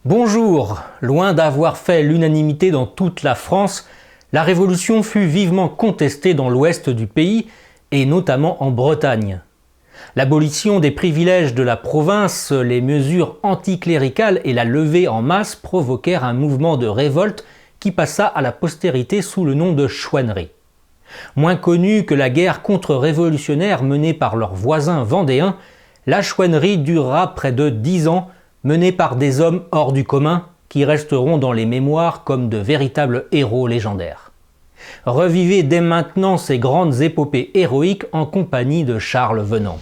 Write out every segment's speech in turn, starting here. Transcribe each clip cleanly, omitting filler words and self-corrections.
Bonjour, loin d'avoir fait l'unanimité dans toute la France, la Révolution fut vivement contestée dans l'ouest du pays et notamment en Bretagne. L'abolition des privilèges de la province, les mesures anticléricales et la levée en masse provoquèrent un mouvement de révolte qui passa à la postérité sous le nom de chouannerie. Moins connue que la guerre contre-révolutionnaire menée par leurs voisins vendéens, la chouannerie durera près de 10 ans, menée par des hommes hors du commun qui resteront dans les mémoires comme de véritables héros légendaires. Revivez dès maintenant ces grandes épopées héroïques en compagnie de Charles Venant.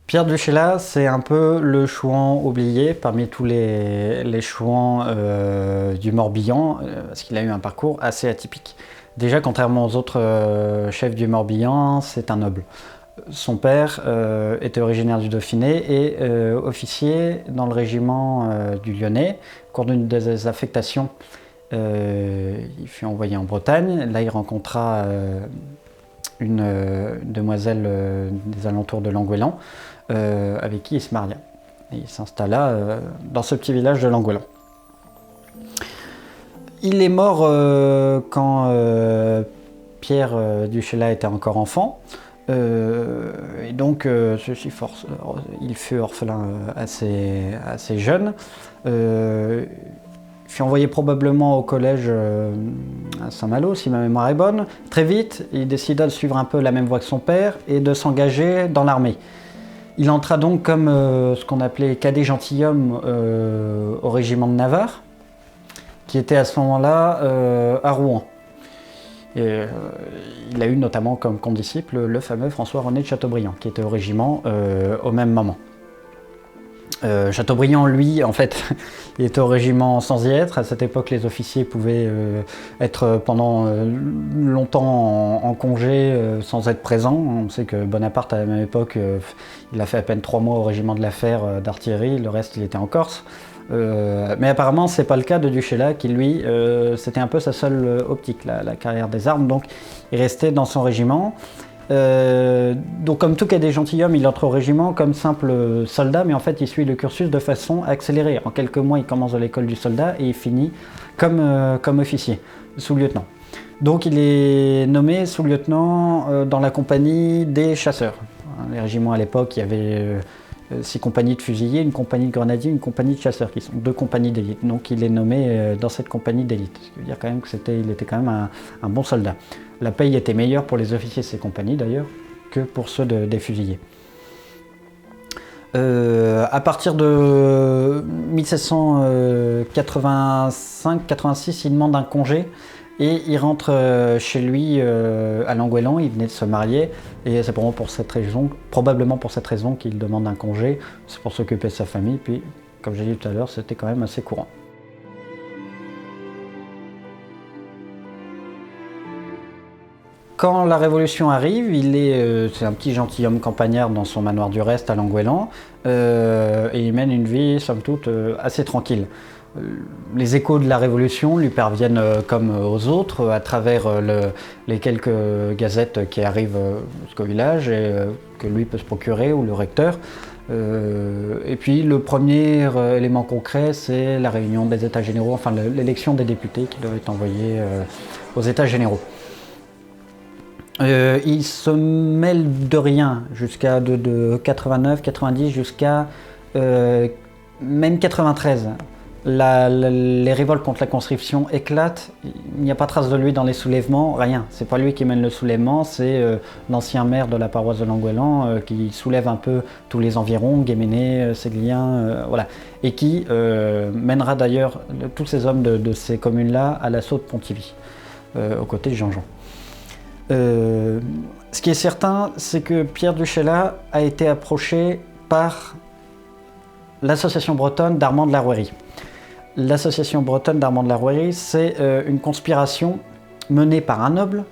Pierre du Chayla, c'est un peu le chouan oublié parmi tous les chouans du Morbihan, parce qu'il a eu un parcours assez atypique. Déjà, contrairement aux autres chefs du Morbihan, c'est un noble. Son père était originaire du Dauphiné et officier dans le régiment du Lyonnais. Au cours d'une des affectations, il fut envoyé en Bretagne. Là, il rencontra une demoiselle des alentours de Langoélan, avec qui il se maria. Et il s'installa dans ce petit village de Langoélan. Il est mort quand Pierre du Chayla était encore enfant. Et donc, il fut orphelin assez jeune. Il fut envoyé probablement au collège à Saint-Malo, si ma mémoire est bonne. Très vite, il décida de suivre un peu la même voie que son père et de s'engager dans l'armée. Il entra donc comme ce qu'on appelait cadet gentilhomme au régiment de Navarre, qui était à ce moment-là à Rouen. Et, il a eu notamment comme condisciple le fameux François-René de Chateaubriand, qui était au régiment au même moment. Chateaubriand, lui, en fait, il était au régiment sans y être. À cette époque, les officiers pouvaient être pendant longtemps en congé sans être présents. On sait que Bonaparte, à la même époque, il a fait à peine 3 mois au régiment de la Fère d'artillerie. Le reste, il était en Corse. Mais apparemment, c'est pas le cas de du Chayla, qui lui, c'était un peu sa seule optique, la carrière des armes. Donc, il restait dans son régiment. Donc comme tout cadet gentilhomme, il entre au régiment comme simple soldat, mais en fait il suit le cursus de façon accélérée. En quelques mois, il commence à l'école du soldat et il finit comme officier, sous-lieutenant. Donc il est nommé sous-lieutenant dans la compagnie des chasseurs. Les régiments à l'époque, il y avait 6 compagnies de fusiliers, une compagnie de grenadiers, une compagnie de chasseurs, qui sont 2 compagnies d'élite. Donc il est nommé dans cette compagnie d'élite. Ce qui veut dire quand même qu'il était quand même un bon soldat. La paye était meilleure pour les officiers de ces compagnies d'ailleurs que pour ceux des fusiliers. À partir de 1785-86, il demande un congé et il rentre chez lui à Langoélan. Il venait de se marier et c'est probablement pour cette raison qu'il demande un congé. C'est pour s'occuper de sa famille. Puis, comme j'ai dit tout à l'heure, c'était quand même assez courant. Quand la Révolution arrive, c'est un petit gentilhomme campagnard dans son manoir du Reste à Langoélan et il mène une vie, somme toute, assez tranquille. Les échos de la Révolution lui parviennent comme aux autres à travers les quelques gazettes qui arrivent jusqu'au village et que lui peut se procurer, ou le recteur. Et puis le premier élément concret, c'est la réunion des États généraux, enfin l'élection des députés qui doivent être envoyés aux États généraux. Il se mêle de rien jusqu'à de 89, 90 jusqu'à même 93. Les révoltes contre la conscription éclatent, il n'y a pas trace de lui dans les soulèvements, rien. C'est pas lui qui mène le soulèvement, c'est l'ancien maire de la paroisse de Langoëlan qui soulève un peu tous les environs, Guéméné, Séguilien, voilà. Et qui mènera d'ailleurs tous ces hommes de ces communes-là à l'assaut de Pontivy, aux côtés de Jean-Jean. Ce qui est certain, c'est que Pierre du Chayla a été approché par l'association bretonne d'Armand de la Rouërie. L'association bretonne d'Armand de la Rouërie, c'est une conspiration menée par un noble,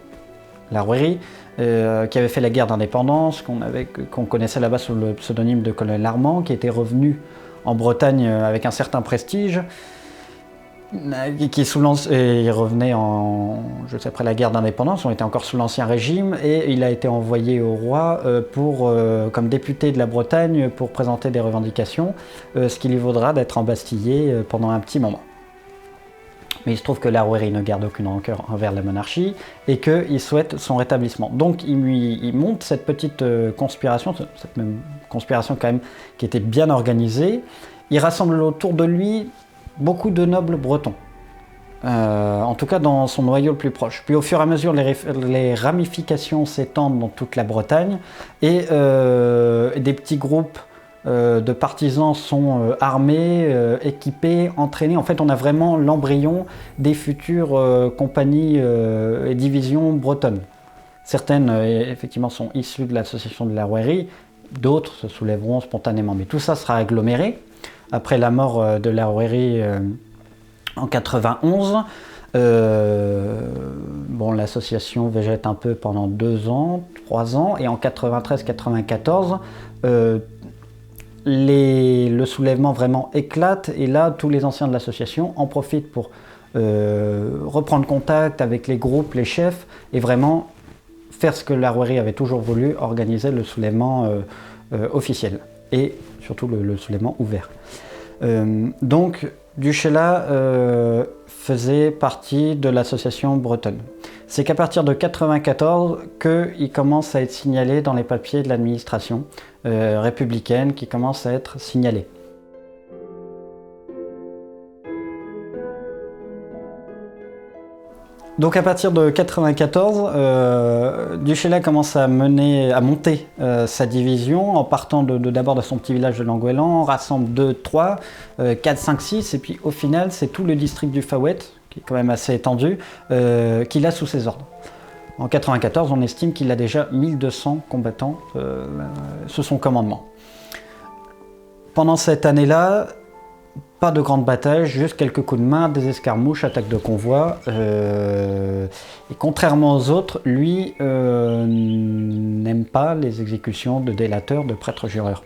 la Rouërie, qui avait fait la guerre d'indépendance, qu'on connaissait là-bas sous le pseudonyme de colonel Armand, qui était revenu en Bretagne avec un certain prestige, qui il revenait juste après la guerre d'indépendance, on était encore sous l'Ancien Régime, et il a été envoyé au roi comme député de la Bretagne pour présenter des revendications, ce qui lui vaudra d'être embastillé pendant un petit moment. Mais il se trouve que la Rouërie ne garde aucune rancœur envers la monarchie et qu'il souhaite son rétablissement. Donc il monte cette petite conspiration, cette même conspiration quand même qui était bien organisée. Il rassemble autour de lui beaucoup de nobles bretons, en tout cas dans son noyau le plus proche. Puis au fur et à mesure, les ramifications s'étendent dans toute la Bretagne et des petits groupes de partisans sont armés, équipés, entraînés. En fait, on a vraiment l'embryon des futures compagnies et divisions bretonnes. Certaines, effectivement, sont issues de l'association de la Rouërie, d'autres se soulèveront spontanément. Mais tout ça sera aggloméré. Après la mort de la Rouërie en 91, l'association végète un peu pendant 2 ans, 3 ans, et en 93-94, le soulèvement vraiment éclate, et là, tous les anciens de l'association en profitent pour reprendre contact avec les groupes, les chefs, et vraiment faire ce que la Rouërie avait toujours voulu, organiser le soulèvement officiel, et surtout le soulèvement ouvert. Donc, du Chayla faisait partie de l'association bretonne. C'est qu'à partir de 1994 qu'il commence à être signalé dans les papiers de l'administration républicaine, qui commence à être signalé. Donc à partir de 1994, du Chayla commence à monter sa division en partant d'abord de son petit village de Langoëlan, rassemble 2, 3, 4, 5, 6, et puis au final c'est tout le district du Fawet, qui est quand même assez étendu, qu'il a sous ses ordres. En 1994, on estime qu'il a déjà 1200 combattants sous son commandement. Pendant cette année-là, pas de grandes batailles, juste quelques coups de main, des escarmouches, attaques de convois. Et contrairement aux autres, lui n'aime pas les exécutions de délateurs, de prêtres jureurs.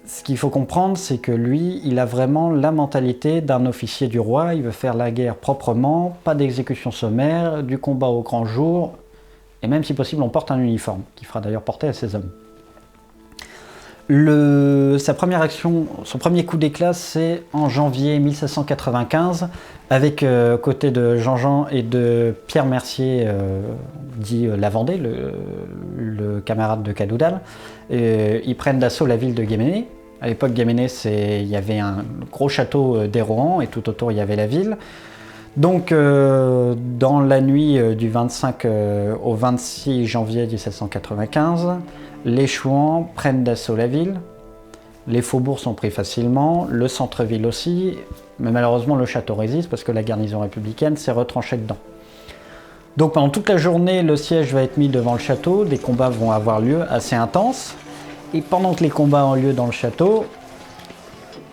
Ce qu'il faut comprendre, c'est que lui, il a vraiment la mentalité d'un officier du roi. Il veut faire la guerre proprement, pas d'exécution sommaire, du combat au grand jour. Et même si possible, on porte un uniforme, qui fera d'ailleurs porter à ses hommes. Sa première action, son premier coup d'éclat, c'est en janvier 1795, avec côté de Jean-Jean et de Pierre Mercier, dit La Vendée, le camarade de Cadoudal. Ils prennent d'assaut la ville de Guéméné. À l'époque, Guéméné, il y avait un gros château d'Hérohan et tout autour, il y avait la ville. Donc, dans la nuit du 25 au 26 janvier 1795, les Chouans prennent d'assaut la ville, les faubourgs sont pris facilement, le centre-ville aussi, mais malheureusement le château résiste parce que la garnison républicaine s'est retranchée dedans. Donc pendant toute la journée, le siège va être mis devant le château, des combats vont avoir lieu assez intenses, et pendant que les combats ont lieu dans le château,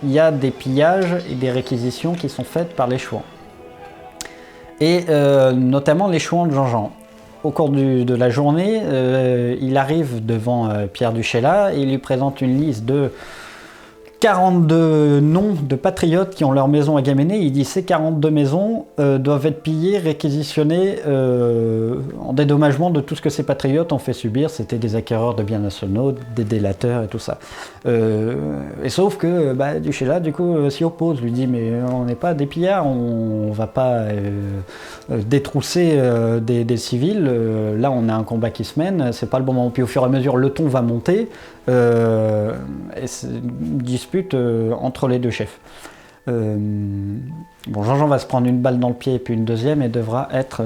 il y a des pillages et des réquisitions qui sont faites par les Chouans. Et notamment les Chouans de Jean-Jean. Au cours de la journée, il arrive devant Pierre du Chayla et il lui présente une liste de 42 noms de patriotes qui ont leur maison à Guéméné. Il dit ces 42 maisons doivent être pillées, réquisitionnées en dédommagement de tout ce que ces patriotes ont fait subir. C'était des acquéreurs de biens nationaux, des délateurs et tout ça. Et sauf que du Chayla, du coup, s'y oppose. Lui dit mais on n'est pas des pillards, on va pas détrousser des civils. Là, on a un combat qui se mène, c'est pas le bon moment. Puis au fur et à mesure, le ton va monter. Et c'est une dispute entre les deux chefs. Jean-Jean va se prendre une balle dans le pied et puis une deuxième et devra être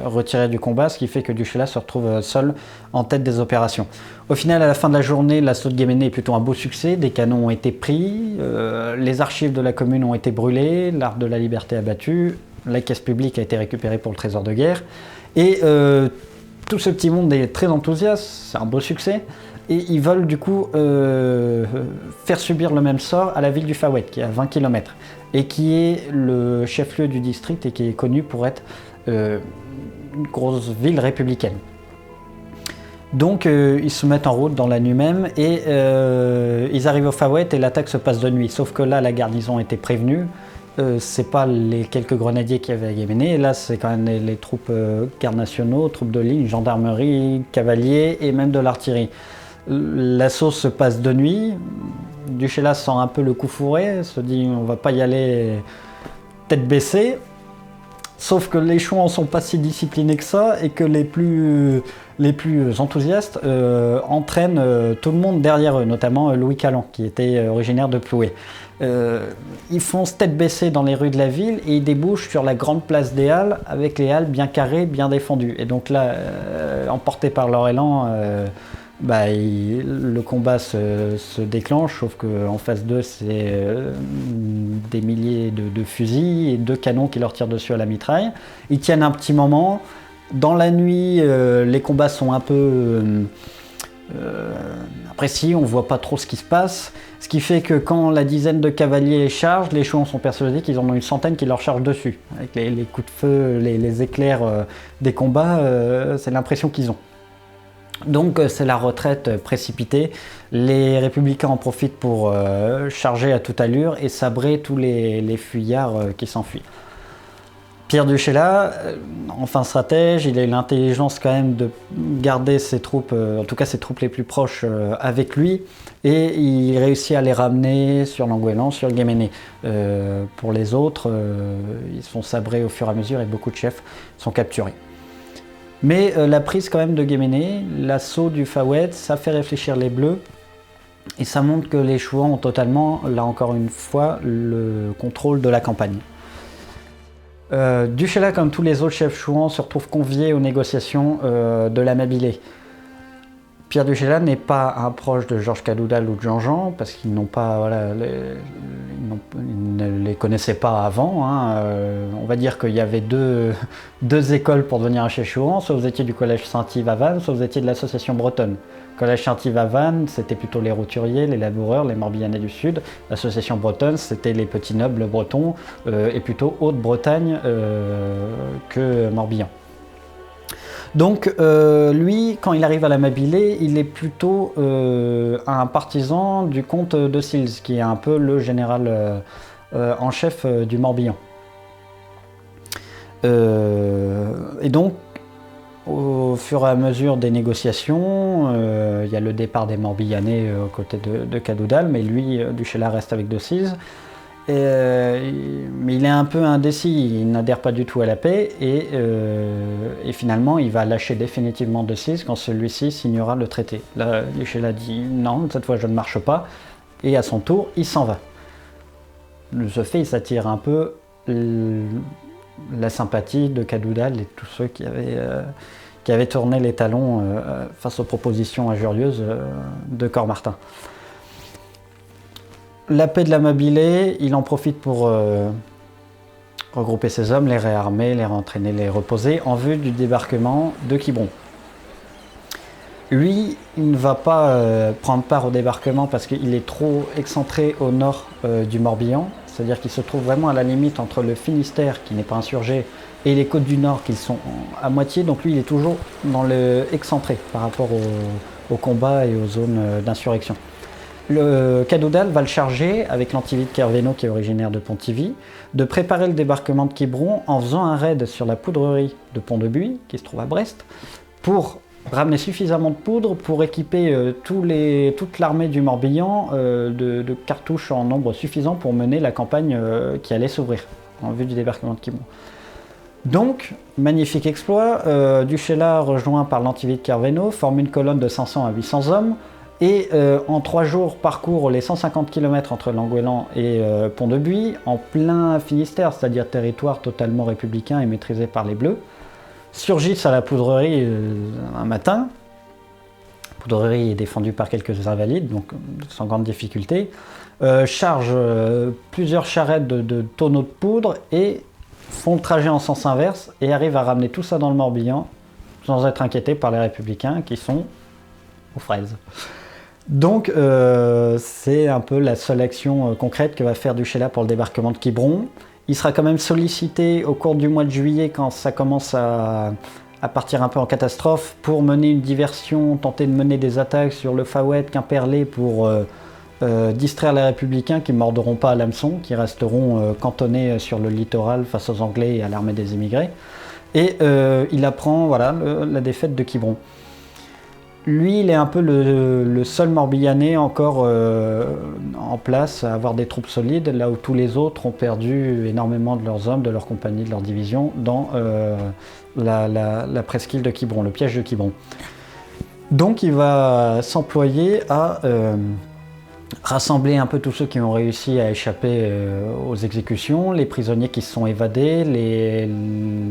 retiré du combat, ce qui fait que Duchela se retrouve seul en tête des opérations. Au final, à la fin de la journée, l'assaut de Guéméné est plutôt un beau succès. Des canons ont été pris, les archives de la commune ont été brûlées, l'Arche de la Liberté abattue, la caisse publique a été récupérée pour le trésor de guerre. Et tout ce petit monde est très enthousiaste, c'est un beau succès. Et ils veulent du coup faire subir le même sort à la ville du Fawet, qui est à 20 km, et qui est le chef-lieu du district et qui est connu pour être une grosse ville républicaine. Donc ils se mettent en route dans la nuit même et ils arrivent au Fawet et l'attaque se passe de nuit. Sauf que là, la garnison était prévenue. C'est pas les quelques grenadiers qu'il y avait à Guéméné. Là, c'est quand même les troupes gardes nationaux, troupes de ligne, gendarmerie, cavaliers et même de l'artillerie. L'assaut se passe de nuit. Duchela sent un peu le coup fourré, se dit on va pas y aller tête baissée. Sauf que les Chouans ne sont pas si disciplinés que ça et que les plus enthousiastes entraînent tout le monde derrière eux, notamment Louis Calan qui était originaire de Ploué. Ils foncent tête baissée dans les rues de la ville et ils débouchent sur la grande place des Halles avec les halles bien carrées, bien défendues. Et donc là, emportés par leur élan, le combat se déclenche, sauf qu'en face d'eux, c'est des milliers de fusils et 2 canons qui leur tirent dessus à la mitraille. Ils tiennent un petit moment. Dans la nuit, les combats sont un peu imprécis, on ne voit pas trop ce qui se passe. Ce qui fait que quand la dizaine de cavaliers chargent, les Chouans sont persuadés qu'ils en ont une centaine qui leur chargent dessus. Avec les coups de feu, les éclairs des combats, c'est l'impression qu'ils ont. Donc c'est la retraite précipitée. Les républicains en profitent pour charger à toute allure et sabrer tous les fuyards qui s'enfuient. Pierre Duchela, enfin stratège, il a eu l'intelligence quand même de garder ses troupes, en tout cas ses troupes les plus proches avec lui, et il réussit à les ramener sur Langoélan, sur Guéméné. Pour les autres, ils se font sabrer au fur et à mesure et beaucoup de chefs sont capturés. Mais la prise quand même de Guéméné, l'assaut du Fawet, ça fait réfléchir les Bleus et ça montre que les Chouans ont totalement, là encore une fois, le contrôle de la campagne. Duchela, comme tous les autres chefs chouans, se retrouve convié aux négociations de l'Amabilé. Pierre Duchela n'est pas un proche de Georges Cadoudal ou de Jean-Jean, parce qu'ils n'ont pas, ils ne les connaissaient pas avant. On va dire qu'il y avait deux écoles pour devenir un chef chouan, soit vous étiez du collège Saint-Yves à Vannes, soit vous étiez de l'association bretonne. Collège Saint-Yves à Vannes, c'était plutôt les roturiers, les laboureurs, les Morbihanais du Sud. L'association bretonne, c'était les petits nobles bretons et plutôt Haute-Bretagne que Morbihan. Donc lui, quand il arrive à l'Amabilé, il est plutôt un partisan du comte de Sils, qui est un peu le général en chef du Morbihan. Et donc, au fur et à mesure des négociations, il y a le départ des Morbihanais aux côtés de Cadoudal, mais lui, Duchela reste avec De Sils. Mais il est un peu indécis, il n'adhère pas du tout à la paix et finalement il va lâcher définitivement De Sils quand celui-ci signera le traité. Là, Duchela dit non, cette fois je ne marche pas et à son tour il s'en va. De ce fait, il s'attire un peu la sympathie de Cadoudal et tous ceux qui avaient tourné les talons face aux propositions injurieuses de Cormartin. La paix de l'Amabilé, il en profite pour regrouper ses hommes, les réarmer, les rentraîner, les reposer en vue du débarquement de Quiberon. Lui, il ne va pas prendre part au débarquement parce qu'il est trop excentré au nord du Morbihan, c'est-à-dire qu'il se trouve vraiment à la limite entre le Finistère, qui n'est pas insurgé, et les côtes du Nord, qui sont à moitié. Donc lui, il est toujours dans le excentré par rapport au combat et aux zones d'insurrection. Le Cadoudal va le charger, avec l'antivide Kervéno qui est originaire de Pontivy, de préparer le débarquement de Quiberon en faisant un raid sur la poudrerie de Pont-de-Buis, qui se trouve à Brest, pour ramener suffisamment de poudre pour équiper toute l'armée du Morbihan de cartouches en nombre suffisant pour mener la campagne qui allait s'ouvrir en vue du débarquement de Quiberon. Donc, magnifique exploit, Duchela, rejoint par l'antivide Kervéno, forme une colonne de 500 à 800 hommes, et en 3 jours parcourt les 150 km entre Langoélan et Pont-de-Buis, en plein Finistère, c'est-à-dire territoire totalement républicain et maîtrisé par les Bleus. Surgissent à la poudrerie un matin. La poudrerie est défendue par quelques invalides, donc sans grande difficulté. Chargent plusieurs charrettes de tonneaux de poudre et font le trajet en sens inverse et arrivent à ramener tout ça dans le Morbihan sans être inquiétés par les républicains qui sont aux fraises. Donc c'est un peu la seule action concrète que va faire Duchesla pour le débarquement de Quiberon. Il sera quand même sollicité au cours du mois de juillet quand ça commence à partir un peu en catastrophe pour mener une diversion, tenter de mener des attaques sur le Fawet, Quimperlé pour distraire les républicains qui ne mordront pas à l'hameçon, qui resteront cantonnés sur le littoral face aux Anglais et à l'armée des émigrés. Et il apprend voilà, la défaite de Quiberon. Lui, il est un peu le seul Morbihanais encore en place à avoir des troupes solides, là où tous les autres ont perdu énormément de leurs hommes, de leurs compagnies, de leurs divisions, dans la presqu'île de Quiberon, le piège de Quiberon. Donc il va s'employer à rassembler un peu tous ceux qui ont réussi à échapper aux exécutions, les prisonniers qui se sont évadés,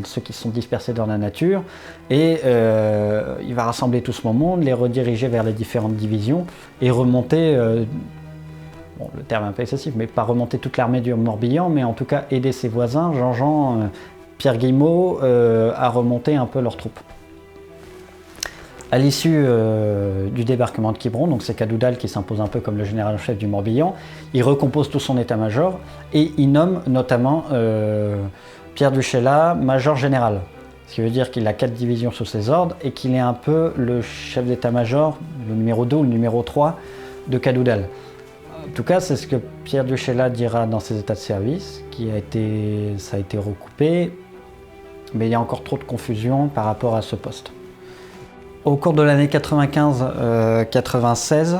ceux qui se sont dispersés dans la nature, et il va rassembler tout ce monde, les rediriger vers les différentes divisions et remonter, bon, le terme est un peu excessif, mais pas remonter toute l'armée du Morbihan, mais en tout cas aider ses voisins, Jean-Jean, Pierre Guillemot, à remonter un peu leurs troupes. À l'issue du débarquement de Quiberon, donc c'est Cadoudal qui s'impose un peu comme le général en chef du Morbihan, il recompose tout son état-major et il nomme notamment Pierre Duchesla major général. Ce qui veut dire qu'il a 4 divisions sous ses ordres et qu'il est un peu le chef d'état-major, le numéro 2 ou le numéro 3 de Cadoudal. En tout cas, c'est ce que Pierre Duchesla dira dans ses états de service, ça a été recoupé, mais il y a encore trop de confusion par rapport à ce poste. Au cours de l'année 95-96,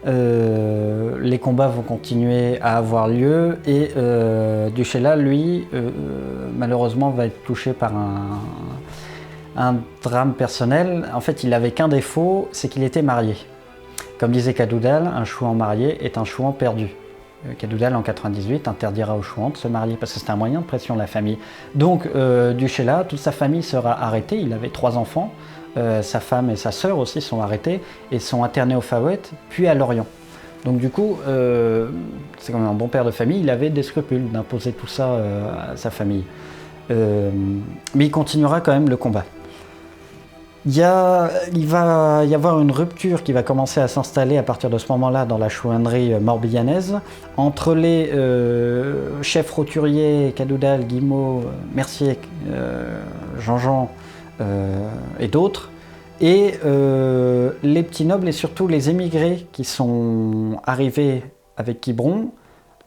les combats vont continuer à avoir lieu et Duchesla, lui, malheureusement, va être touché par un drame personnel. En fait, il n'avait qu'un défaut, c'est qu'il était marié. Comme disait Cadoudal, un chouan marié est un chouan perdu. Cadoudal, en 98, interdira aux chouans de se marier parce que c'est un moyen de pression de la famille. Donc, Duchesla, toute sa famille sera arrêtée. Il avait 3 enfants. Sa femme et sa sœur aussi sont arrêtés et sont internés au Fawet, puis à Lorient. Donc du coup, c'est quand même un bon père de famille, il avait des scrupules d'imposer tout ça à sa famille. Mais il continuera quand même le combat. Il va y avoir une rupture qui va commencer à s'installer à partir de ce moment-là dans la chouannerie morbihanaise entre les chefs roturiers, Cadoudal, Guillemot, Mercier, Jean-Jean, et d'autres, et les petits nobles et surtout les émigrés qui sont arrivés avec Quiberon,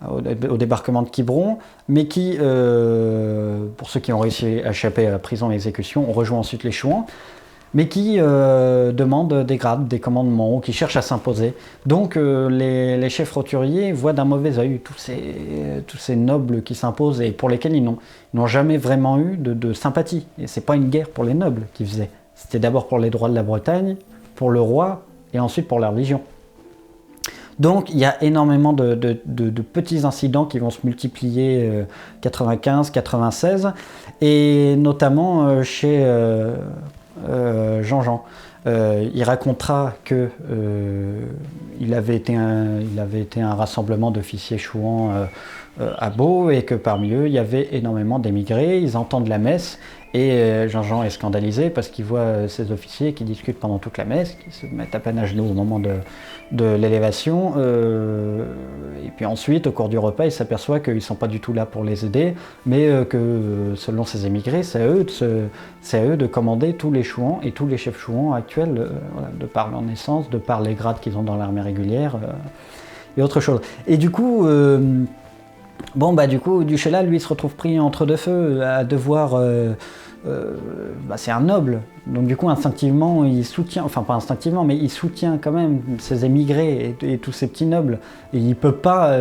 au débarquement de Quiberon, mais qui, pour ceux qui ont réussi à échapper à la prison et à l'exécution, ont rejoint ensuite les Chouans, mais qui demandent des grades, des commandements, qui cherchent à s'imposer. Donc les chefs roturiers voient d'un mauvais œil tous ces nobles qui s'imposent et pour lesquels ils n'ont jamais vraiment eu de sympathie. Et c'est pas une guerre pour les nobles qu'ils faisaient. C'était d'abord pour les droits de la Bretagne, pour le roi et ensuite pour la religion. Donc il y a énormément de petits incidents qui vont se multiplier 95, 96 et notamment chez Jean-Jean. Il racontera que il avait été un rassemblement d'officiers chouans à Beau et que parmi eux il y avait énormément d'émigrés. Ils entendent la messe et Jean-Jean est scandalisé parce qu'il voit ces officiers qui discutent pendant toute la messe, qui se mettent à peine à genoux au moment de l'élévation. Et puis ensuite, au cours du repas, il s'aperçoit qu'ils ne sont pas du tout là pour les aider, mais que selon ces émigrés, c'est à eux de commander tous les chouans et tous les chefs chouans actuels, voilà, de par leur naissance, de par les grades qu'ils ont dans l'armée régulière et autre chose. Et du coup, Duchesla, lui, se retrouve pris entre deux feux à devoir... c'est un noble, donc du coup instinctivement il soutient, enfin pas instinctivement, mais il soutient quand même ces émigrés et tous ces petits nobles. Et il peut pas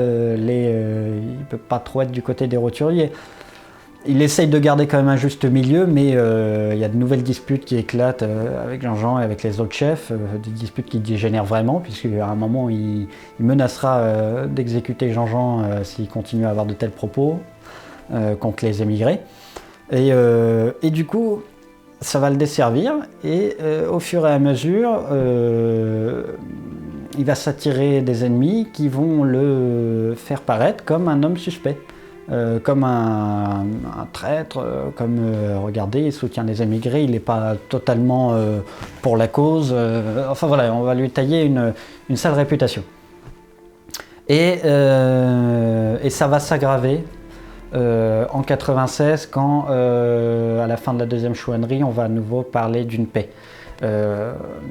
trop être du côté des roturiers. Il essaye de garder quand même un juste milieu, mais il y a de nouvelles disputes qui éclatent avec Jean-Jean et avec les autres chefs, des disputes qui dégénèrent vraiment, puisqu'à un moment, il menacera d'exécuter Jean-Jean s'il continue à avoir de tels propos contre les émigrés. Et du coup, ça va le desservir, et au fur et à mesure, il va s'attirer des ennemis qui vont le faire paraître comme un homme suspect. Comme un traître, regardez, il soutient les émigrés, il n'est pas totalement pour la cause. Enfin voilà, on va lui tailler une sale réputation. Et ça va s'aggraver en 96 quand, à la fin de la deuxième chouannerie, on va à nouveau parler d'une paix.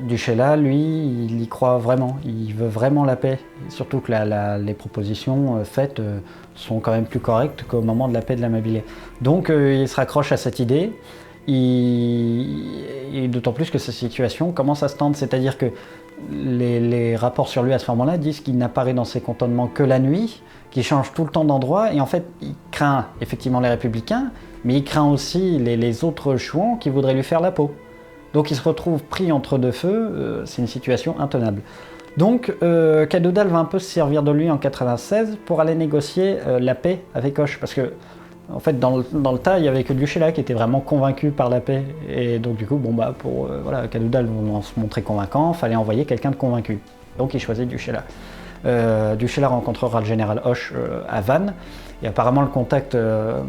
Du Sheila, lui, il y croit vraiment, il veut vraiment la paix, surtout que les propositions faites sont quand même plus correctes qu'au moment de la paix de la Mabilé. Donc il se raccroche à cette idée, et d'autant plus que sa situation commence à se tendre, c'est-à-dire que les rapports sur lui à ce moment-là disent qu'il n'apparaît dans ses cantonnements que la nuit, qu'il change tout le temps d'endroit, et en fait il craint effectivement les républicains, mais il craint aussi les autres chouans qui voudraient lui faire la peau. Donc il se retrouve pris entre deux feux, c'est une situation intenable. Donc Cadoudal va un peu se servir de lui en 96 pour aller négocier la paix avec Hoche, parce que en fait dans le tas il n'y avait que Du Sheila qui était vraiment convaincu par la paix, et donc du coup pour Cadoudal vont se montrer convaincant, il fallait envoyer quelqu'un de convaincu. Donc il choisit Du Sheila. Du Sheila rencontrera le général Hoche à Vannes, et apparemment le contact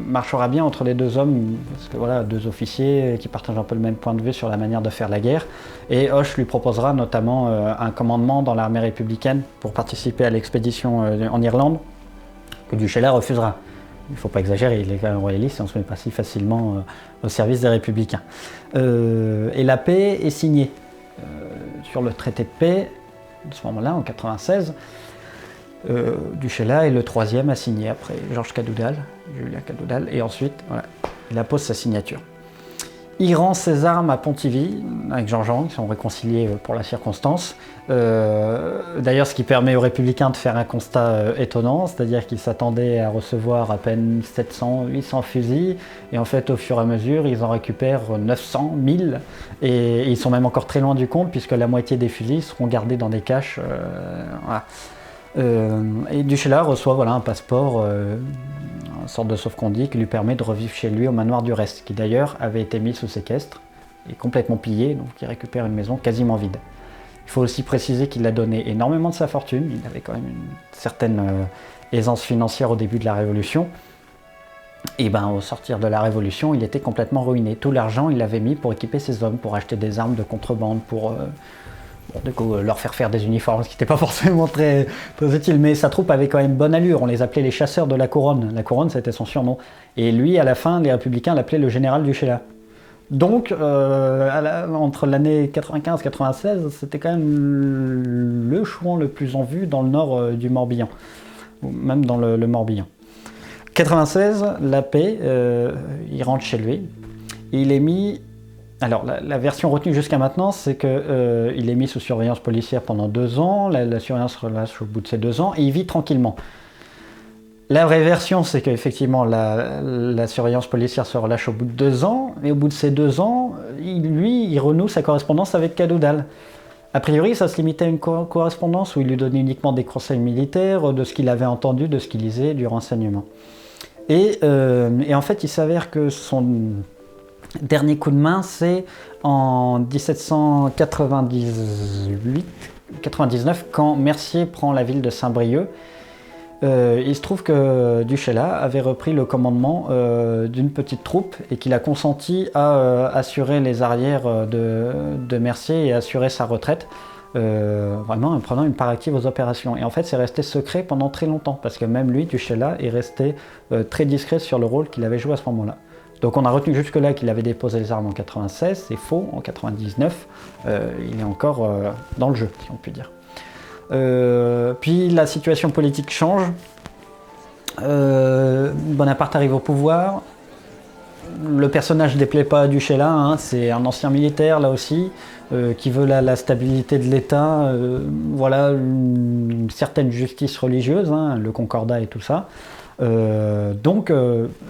marchera bien entre les deux hommes, parce que voilà, deux officiers qui partagent un peu le même point de vue sur la manière de faire la guerre, et Hoche lui proposera notamment un commandement dans l'armée républicaine pour participer à l'expédition en Irlande, que Du Sheila refusera. Il ne faut pas exagérer, il est quand même royaliste et on ne se met pas si facilement au service des républicains. Et la paix est signée sur le traité de paix, à ce moment-là, en 96. Du Sheila est le troisième à signer après Georges Cadoudal, Julien Cadoudal, et ensuite voilà, il appose sa signature. Il rend ses armes à Pontivy avec Jean-Jean, qui sont réconciliés pour la circonstance. D'ailleurs, ce qui permet aux républicains de faire un constat étonnant, c'est-à-dire qu'ils s'attendaient à recevoir à peine 700-800 fusils, et en fait, au fur et à mesure, ils en récupèrent 900, 1000, et ils sont même encore très loin du compte, puisque la moitié des fusils seront gardés dans des caches. Voilà. Et Du Sheila reçoit un passeport, une sorte de sauf-conduit qui lui permet de revivre chez lui au manoir du Reste, qui d'ailleurs avait été mis sous séquestre et complètement pillé, donc il récupère une maison quasiment vide. Il faut aussi préciser qu'il a donné énormément de sa fortune, il avait quand même une certaine aisance financière au début de la Révolution, et au sortir de la Révolution, il était complètement ruiné. Tout l'argent, il l'avait mis pour équiper ses hommes, pour acheter des armes de contrebande, pour leur faire des uniformes, ce qui n'était pas forcément très utile, mais sa troupe avait quand même bonne allure, on les appelait les chasseurs de la couronne. La couronne, c'était son surnom. Et lui, à la fin, les républicains l'appelaient le général du Sheila. Donc, entre l'année 95-96, c'était quand même le chouan le plus en vue dans le nord du Morbihan, ou même dans le Morbihan. 96, la paix, il rentre chez lui, il est mis... Alors, la version retenue jusqu'à maintenant, c'est qu'il est mis sous surveillance policière pendant 2 ans, la surveillance relâche au bout de ces 2 ans, et il vit tranquillement. La vraie version, c'est qu'effectivement, la surveillance policière se relâche au bout de 2 ans, et au bout de ces 2 ans, il renoue sa correspondance avec Cadoudal. A priori, ça se limitait à une correspondance où il lui donnait uniquement des conseils militaires, de ce qu'il avait entendu, de ce qu'il lisait, du renseignement. Et en fait, il s'avère que son dernier coup de main, c'est en 1798-99, quand Mercier prend la ville de Saint-Brieuc. Il se trouve que Du Sheila avait repris le commandement d'une petite troupe et qu'il a consenti à assurer les arrières de Mercier et assurer sa retraite, vraiment en prenant une part active aux opérations. Et en fait, c'est resté secret pendant très longtemps, parce que même lui, Du Sheila, est resté très discret sur le rôle qu'il avait joué à ce moment-là. Donc on a retenu jusque-là qu'il avait déposé les armes en 96, c'est faux, en 99, il est encore dans le jeu, si on peut dire. Puis la situation politique change, Bonaparte arrive au pouvoir, le personnage ne déplaît pas à Du Sheila, c'est un ancien militaire là aussi, qui veut la stabilité de l'État, voilà, une certaine justice religieuse, le concordat et tout ça. Donc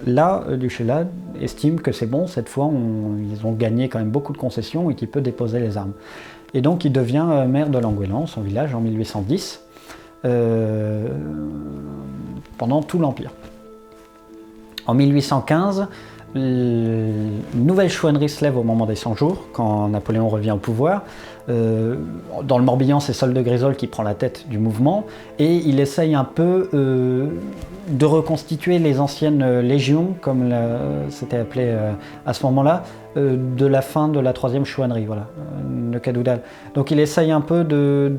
là, Duchesla estime que c'est bon, cette fois ils ont gagné quand même beaucoup de concessions et qu'il peut déposer les armes. Et donc il devient maire de Languélan, son village, en 1810, pendant tout l'Empire. En 1815, une nouvelle chouannerie se lève au moment des 100 jours, quand Napoléon revient au pouvoir. Dans le Morbihan, c'est Sol de Grisol qui prend la tête du mouvement, et il essaye un peu de reconstituer les anciennes légions, comme c'était appelé à ce moment-là, de la fin de la 3e chouannerie, voilà, de Cadoudal. Donc il essaye un peu de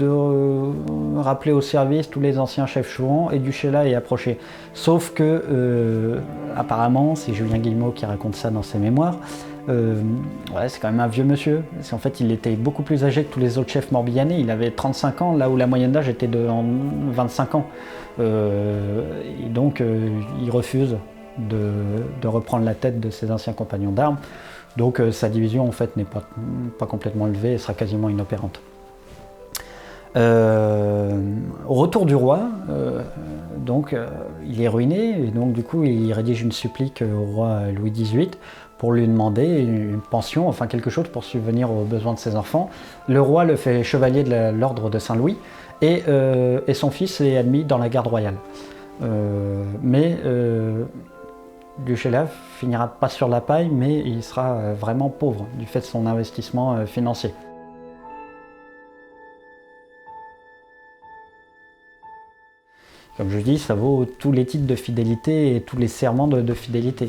rappeler au service tous les anciens chefs chouans, et Duchesla est approché. Sauf que, apparemment, c'est Julien Guillemot qui raconte ça dans ses mémoires, ouais, c'est quand même un vieux monsieur. En fait, il était beaucoup plus âgé que tous les autres chefs morbihanais. Il avait 35 ans, là où la moyenne d'âge était de 25 ans. Et donc, il refuse de reprendre la tête de ses anciens compagnons d'armes. Donc, sa division, en fait, n'est pas complètement levée et sera quasiment inopérante. Au retour du roi, il est ruiné, et donc du coup, il rédige une supplique au roi Louis XVIII pour lui demander une pension, enfin quelque chose pour subvenir aux besoins de ses enfants. Le roi le fait chevalier de l'ordre de Saint-Louis, et son fils est admis dans la garde royale. Mais Duchesla finira pas sur la paille, mais il sera vraiment pauvre du fait de son investissement financier. Comme je dis, ça vaut tous les titres de fidélité et tous les serments de fidélité.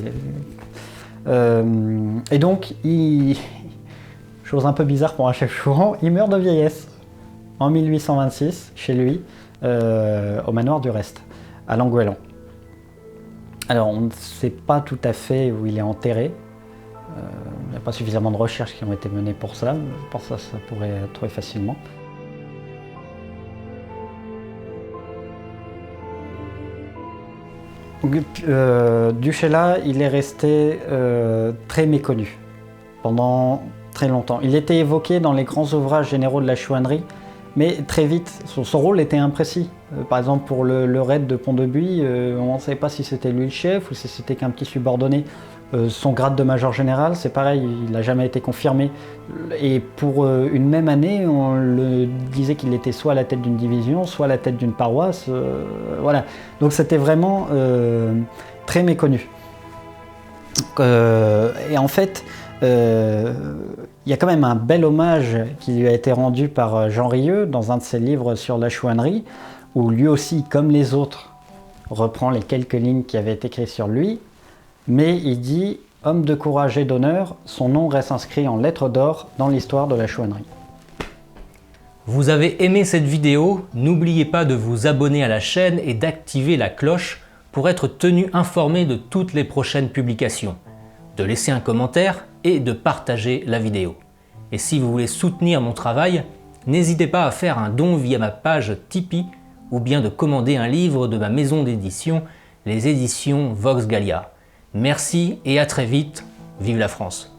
Et donc, chose un peu bizarre pour un chef chouan, il meurt de vieillesse en 1826 chez lui, au manoir du Reste, à Languélan. Alors, on ne sait pas tout à fait où il est enterré. Il n'y a pas suffisamment de recherches qui ont été menées pour ça. Je pense que ça pourrait être trouvé facilement. Duchesla, il est resté très méconnu pendant très longtemps. Il était évoqué dans les grands ouvrages généraux de la chouannerie, mais très vite, son rôle était imprécis. Par exemple, pour le raid de Pont-de-Buis, on ne savait pas si c'était lui le chef ou si c'était qu'un petit subordonné. Son grade de major général, c'est pareil, il n'a jamais été confirmé. Et pour une même année, on le disait qu'il était soit à la tête d'une division, soit à la tête d'une paroisse. Voilà. Donc c'était vraiment très méconnu. Et en fait, il y a quand même un bel hommage qui lui a été rendu par Jean Rieux dans un de ses livres sur la chouannerie, où lui aussi, comme les autres, reprend les quelques lignes qui avaient été écrites sur lui. Mais il dit « Homme de courage et d'honneur, son nom reste inscrit en lettres d'or dans l'histoire de la chouannerie ». Vous avez aimé cette vidéo? N'oubliez pas de vous abonner à la chaîne et d'activer la cloche pour être tenu informé de toutes les prochaines publications, de laisser un commentaire et de partager la vidéo. Et si vous voulez soutenir mon travail, n'hésitez pas à faire un don via ma page Tipeee ou bien de commander un livre de ma maison d'édition, les éditions Vox Gallia. Merci et à très vite, vive la France!